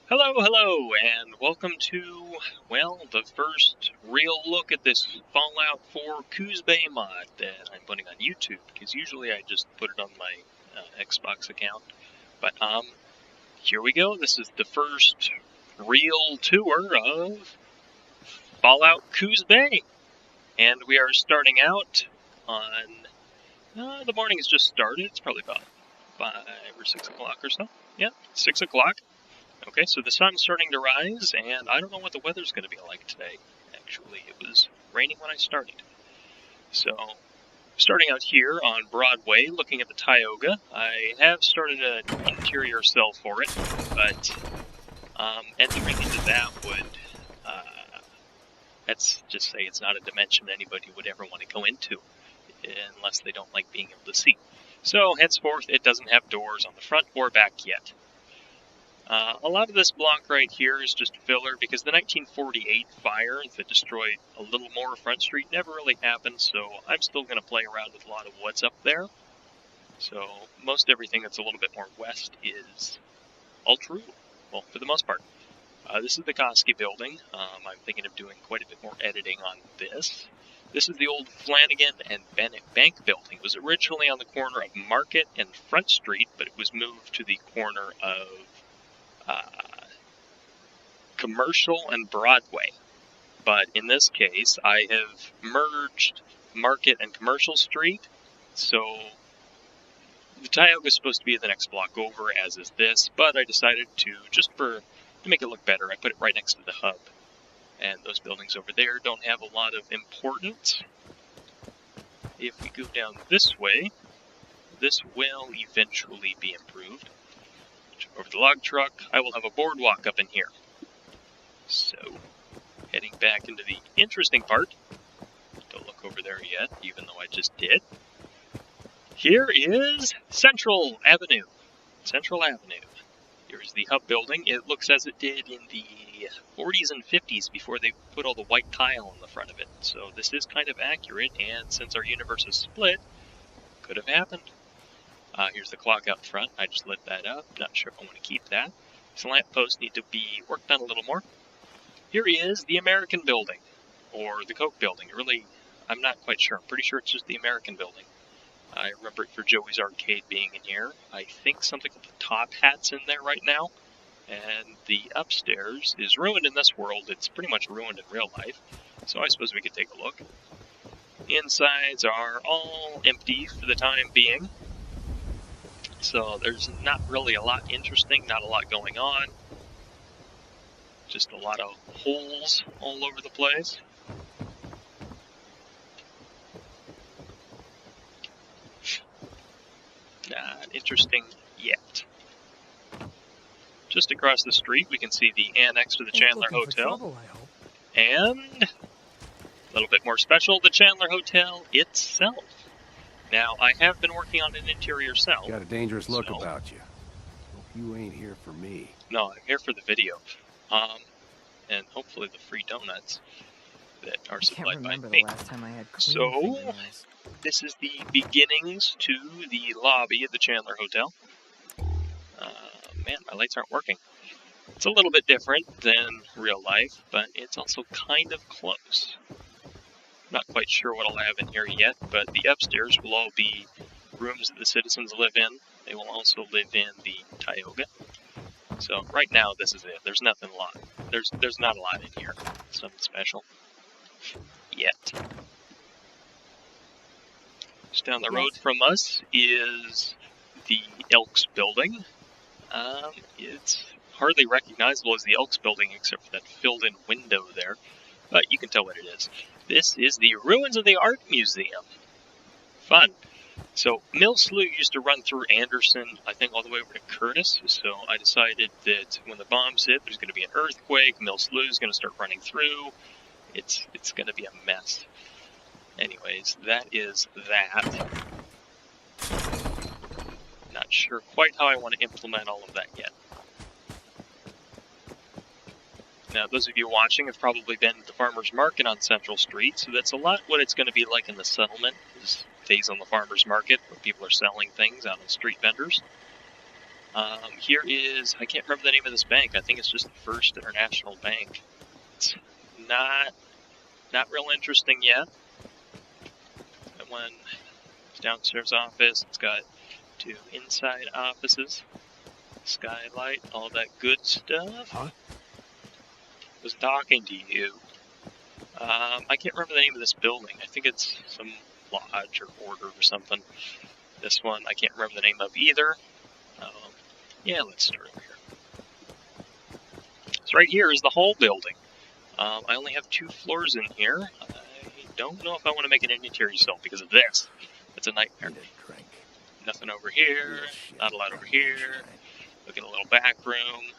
Hello, hello, and welcome to, well, the first real look at this Fallout 4 Coos Bay mod that I'm putting on YouTube, because usually I just put it on my Xbox account. But, here we go. This is the first real tour of Fallout Coos Bay. And we are starting out on, the morning has just started. It's probably about 5 or 6 o'clock or so. Yeah, 6 o'clock. Okay, so the sun's starting to rise, and I don't know what the weather's going to be like today. Actually, it was raining when I started. So, starting out here on Broadway, looking at the Tioga, I have started an interior cell for it, but entering into that would, let's just say it's not a dimension anybody would ever want to go into, unless they don't like being able to see. So, henceforth, it doesn't have doors on the front or back yet. A lot of this block right here is just filler because the 1948 fire that destroyed a little more Front Street never really happened, so I'm still going to play around with a lot of what's up there. So most everything that's a little bit more west is all true, well, for the most part. This is the Koski building. I'm thinking of doing quite a bit more editing on this. This is the old Flanagan and Bennett Bank building. It was originally on the corner of Market and Front Street, but it was moved to the corner of Commercial and Broadway, but in this case I have merged Market and Commercial Street, so the Tioga is supposed to be the next block over, as is this, but I decided to make it look better, I put it right next to the hub, and those buildings over there don't have a lot of importance. If we go down this way, this will eventually be improved. Over the log truck, I will have a boardwalk up in here. So, heading back into the interesting part. Don't look over there yet, even though I just did. Here is Central Avenue. Central Avenue. Here's the hub building. It looks as it did in the 40s and 50s before they put all the white tile on the front of it. So this is kind of accurate, and since our universe is split, could have happened. Here's the clock out front. I just lit that up. Not sure if I want to keep that. These lamp posts need to be worked on a little more. Here is the American building, or the Coke building. I'm not quite sure. I'm pretty sure it's just the American building. I remember it for Joey's Arcade being in here. I think something with the top hat's in there right now. And the upstairs is ruined in this world. It's pretty much ruined in real life. So I suppose we could take a look. The insides are all empty for the time being. So there's not really a lot interesting, not a lot going on. Just a lot of holes all over the place. Not interesting yet. Just across the street, we can see the annex to the Chandler Hotel. Trouble, I hope. And a little bit more special, the Chandler Hotel itself. Now, I have been working on an interior cell. Got a dangerous look about you. Hope you ain't here for me. No, I'm here for the video. And hopefully the free donuts that are supplied by me. I can't remember the last time I had clean fingernails. This is the beginnings to the lobby of the Chandler Hotel. Man, my lights aren't working. It's a little bit different than real life, but it's also kind of close. Not quite sure what I'll have in here yet, but the upstairs will all be rooms that the citizens live in. They will also live in the Tioga. So right now, this is it. There's nothing a lot. There's not a lot in here. Something special. Yet. Just down the road from us is the Elks building. It's hardly recognizable as the Elks building except for that filled-in window there, but you can tell what it is. This is the Ruins of the Art Museum. Fun. So, Mill Slough used to run through Anderson, I think all the way over to Curtis, so I decided that when the bombs hit, there's going to be an earthquake, Mill Slough is going to start running through, it's going to be a mess. Anyways, that is that. Not sure quite how I want to implement all of that yet. Now, those of you watching have probably been to the Farmer's Market on Central Street, so that's a lot what it's going to be like in the settlement, is days on the Farmer's Market, where people are selling things out on street vendors. Here is, I can't remember the name of this bank. I think it's just the First International Bank. It's not real interesting yet. That one is downstairs office. It's got 2 inside offices, skylight, all that good stuff. Huh? I was talking to you. I can't remember the name of this building. I think it's some lodge or order or something. This one I can't remember the name of either. Yeah, let's start over here. So right here is the whole building. I only have 2 floors in here. I don't know if I want to make it an interior cell because of this. It's a nightmare. Nothing over here, not a lot over here. Look at a little back room,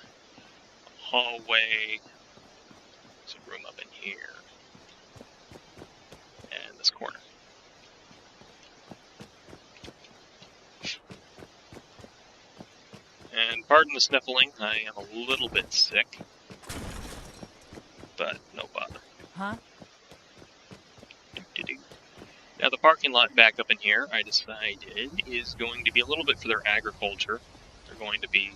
hallway, some room up in here, and this corner. And pardon the sniffling, I am a little bit sick, but no bother. Huh? Now the parking lot back up in here, I decided, is going to be a little bit for their agriculture. They're going to be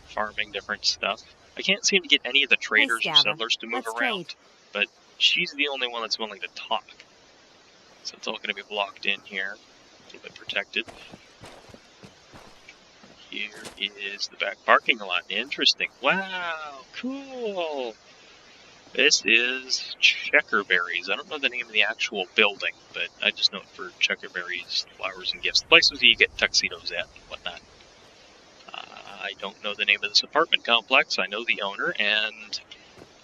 farming different stuff. I can't seem to get any of the traders or settlers to move around, but she's the only one that's willing to talk. So it's all going to be blocked in here, a little bit protected. Here is the back parking lot. Interesting. Wow, cool. This is Checkerberries. I don't know the name of the actual building, but I just know it for Checkerberries, flowers and gifts. The places you get tuxedos at and whatnot. I don't know the name of this apartment complex. I know the owner, and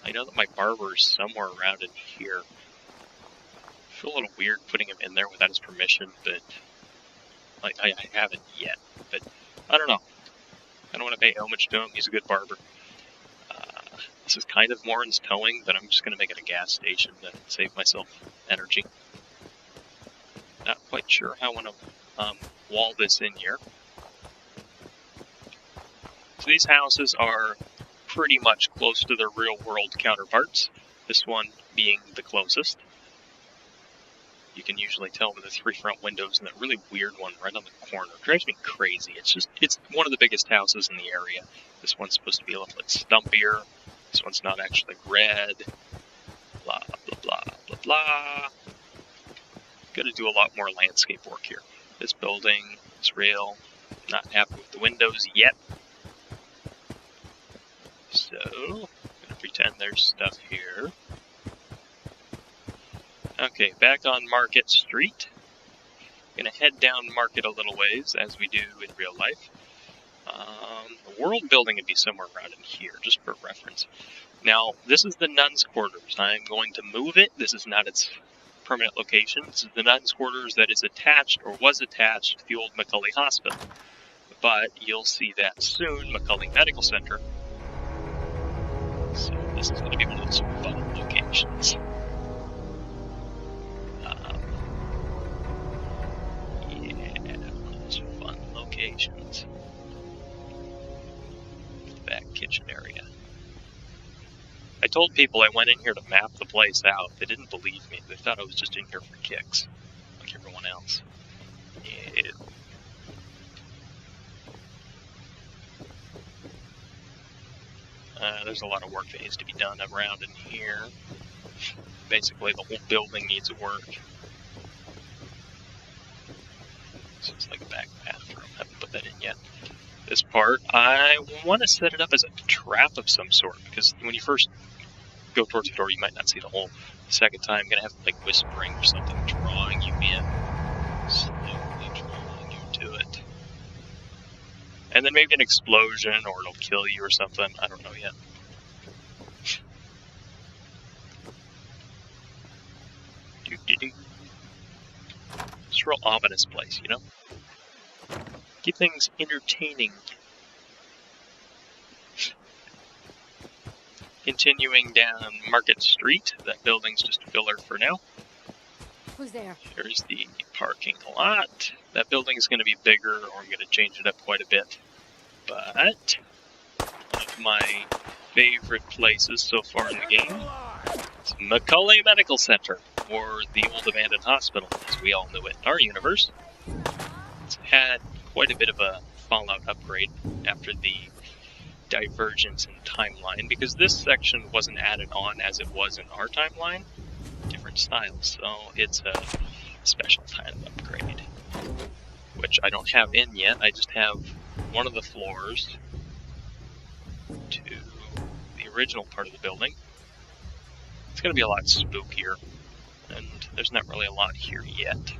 I know that my barber is somewhere around in here. I feel a little weird putting him in there without his permission, but I haven't yet. But I don't know. I don't want to pay homage to him. He's a good barber. This is kind of Morin's Towing, but I'm just going to make it a gas station to save myself energy. Not quite sure how I want to wall this in here. So these houses are pretty much close to their real-world counterparts, this one being the closest. You can usually tell with the 3 front windows and that really weird one right on the corner. It drives me crazy. It's one of the biggest houses in the area. This one's supposed to be a little bit stumpier. This one's not actually red. Blah, blah, blah, blah, blah. Gotta do a lot more landscape work here. This building is real. Not happy with the windows yet. So, I'm gonna pretend there's stuff here. Okay, back on Market Street. Gonna head down Market a little ways, as we do in real life. The world building would be somewhere around in here, just for reference. Now, this is the nuns' quarters. I'm going to move it. This is not its permanent location. This is the nuns' quarters that is attached, or was attached, to the old McCully Hospital. But you'll see that soon, McCully Medical Center. So this is going to be one of those fun locations. Yeah, one of those fun locations. Back kitchen area. I told people I went in here to map the place out. They didn't believe me. They thought I was just in here for kicks, like everyone else. Yeah. There's a lot of work that needs to be done around in here. Basically, the whole building needs work. So it's like a back bathroom. I haven't put that in yet. This part, I want to set it up as a trap of some sort, because when you first go towards the door, you might not see the hole. The second time, I'm going to have like whispering or something drawing you in. Slowly drawing you to it. And then maybe an explosion, or it'll kill you or something. I don't know yet. It's a real ominous place, you know? Keep things entertaining. Continuing down Market Street. That building's just a filler for now. Who's there? Here's the parking lot. That building's going to be bigger, or I'm going to change it up quite a bit. But one of my favorite places so far in the game is McCully Medical Center, or the old abandoned hospital, as we all knew it in our universe. It's had quite a bit of a Fallout upgrade after the divergence in timeline, because this section wasn't added on as it was in our timeline. Different styles, so it's a special kind of upgrade, which I don't have in yet. I just have one of the floors to the original part of the building. It's going to be a lot spookier, and there's not really a lot here yet.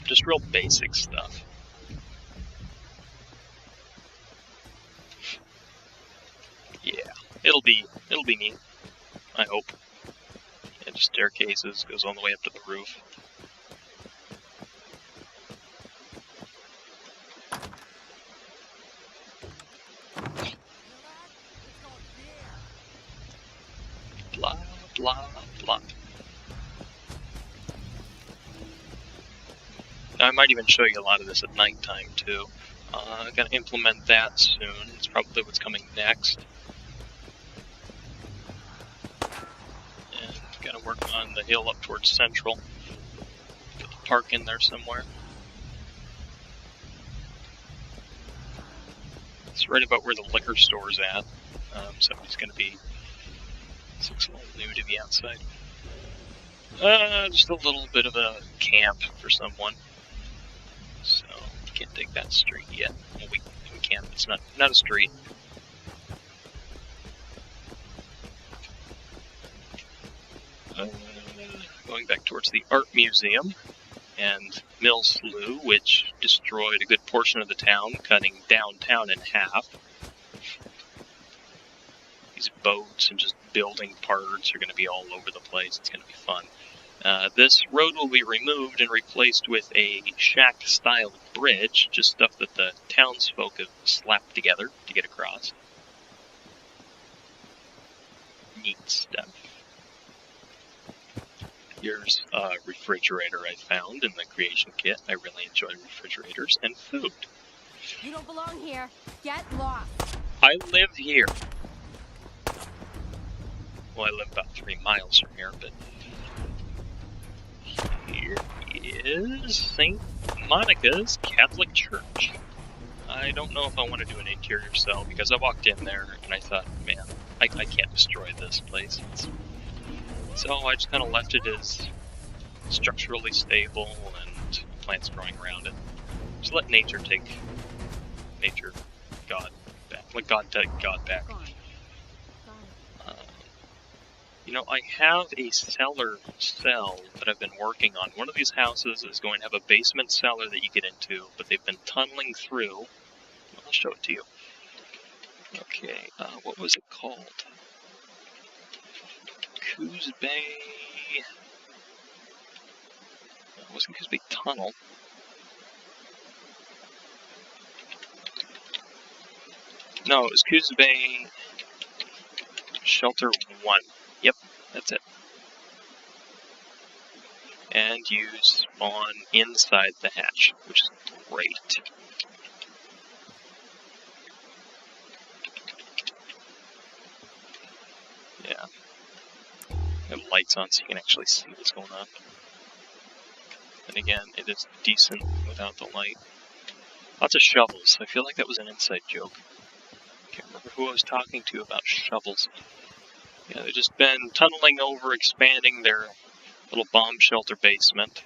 Just real basic stuff. Yeah, it'll be neat, I hope. Yeah, just staircases, goes all the way up to the roof. Blah, blah, blah. Now, I might even show you a lot of this at nighttime, too. I'm going to implement that soon. It's probably what's coming next. And got to work on the hill up towards Central. Put the park in there somewhere. It's right about where the liquor store's at. So it's going to be... This looks a little new to the outside. Just a little bit of a camp for someone. So, can't take that street yet. Well, we can. It's not a street. Going back towards the art museum and Mill Slough, which destroyed a good portion of the town, cutting downtown in half. These boats and just building parts are going to be all over the place. It's going to be fun. This road will be removed and replaced with a shack-style bridge, just stuff that the townsfolk have slapped together to get across. Neat stuff. Here's a refrigerator I found in the creation kit. I really enjoy refrigerators and food. You don't belong here. Get lost. I live here. Well, I live about 3 miles from here, but... Here is St. Monica's Catholic Church. I don't know if I want to do an interior cell, because I walked in there and I thought, man, I can't destroy this place. So I just kind of left it as structurally stable and plants growing around it. Just let nature take God back. Let God take God back. You know, I have a cellar cell that I've been working on. One of these houses is going to have a basement cellar that you get into, but they've been tunneling through. I'll show it to you. Okay, what was it called? Coos Bay... It wasn't Coos Bay Tunnel. No, it was Coos Bay Shelter 1. Yep, that's it. And you spawn inside the hatch, which is great. Yeah. Got lights on so you can actually see what's going on. And again, it is decent without the light. Lots of shovels. I feel like that was an inside joke. Can't remember who I was talking to about shovels. Yeah, they've just been tunneling over, expanding their little bomb shelter basement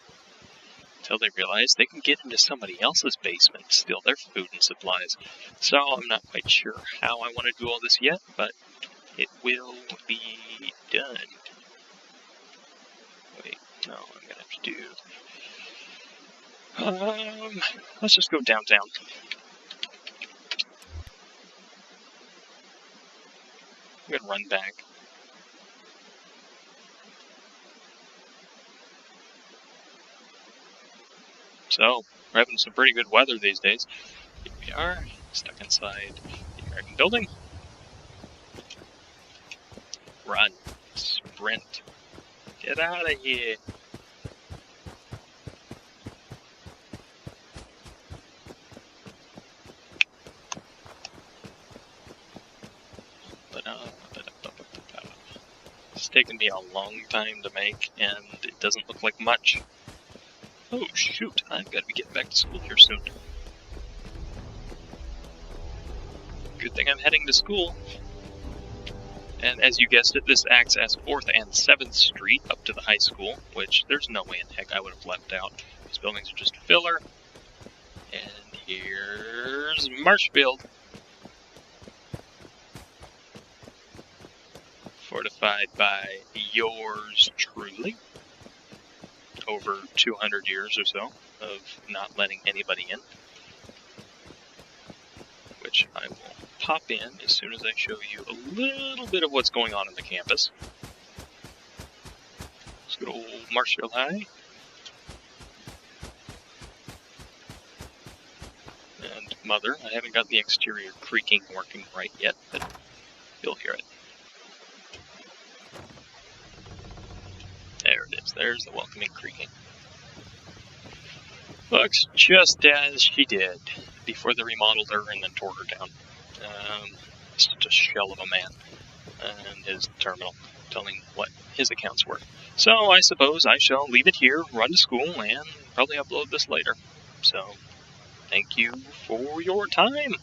until they realize they can get into somebody else's basement and steal their food and supplies. So I'm not quite sure how I want to do all this yet, but it will be done. Wait, no, I'm gonna have to do... let's just go downtown. I'm gonna run back. So, we're having some pretty good weather these days. Here we are, stuck inside the American building. Run. Sprint. Get out of here. It's taken me a long time to make, and it doesn't look like much. Oh shoot, I've got to be getting back to school here soon. Good thing I'm heading to school. And as you guessed it, this acts as 4th and 7th Street up to the high school, which there's no way in heck I would have left out. These buildings are just filler. And here's Marshfield. Fortified by yours truly. Over 200 years or so of not letting anybody in. Which I will pop in as soon as I show you a little bit of what's going on in the campus. Let's go to old Marshfield High. And Mother, I haven't got the exterior creaking working right yet, but you'll hear it. There it is, there's the welcoming creaking. Looks just as she did before they remodeled her and then tore her down. Just a shell of a man and his terminal telling what his accounts were. So I suppose I shall leave it here, run to school, and probably upload this later. So thank you for your time.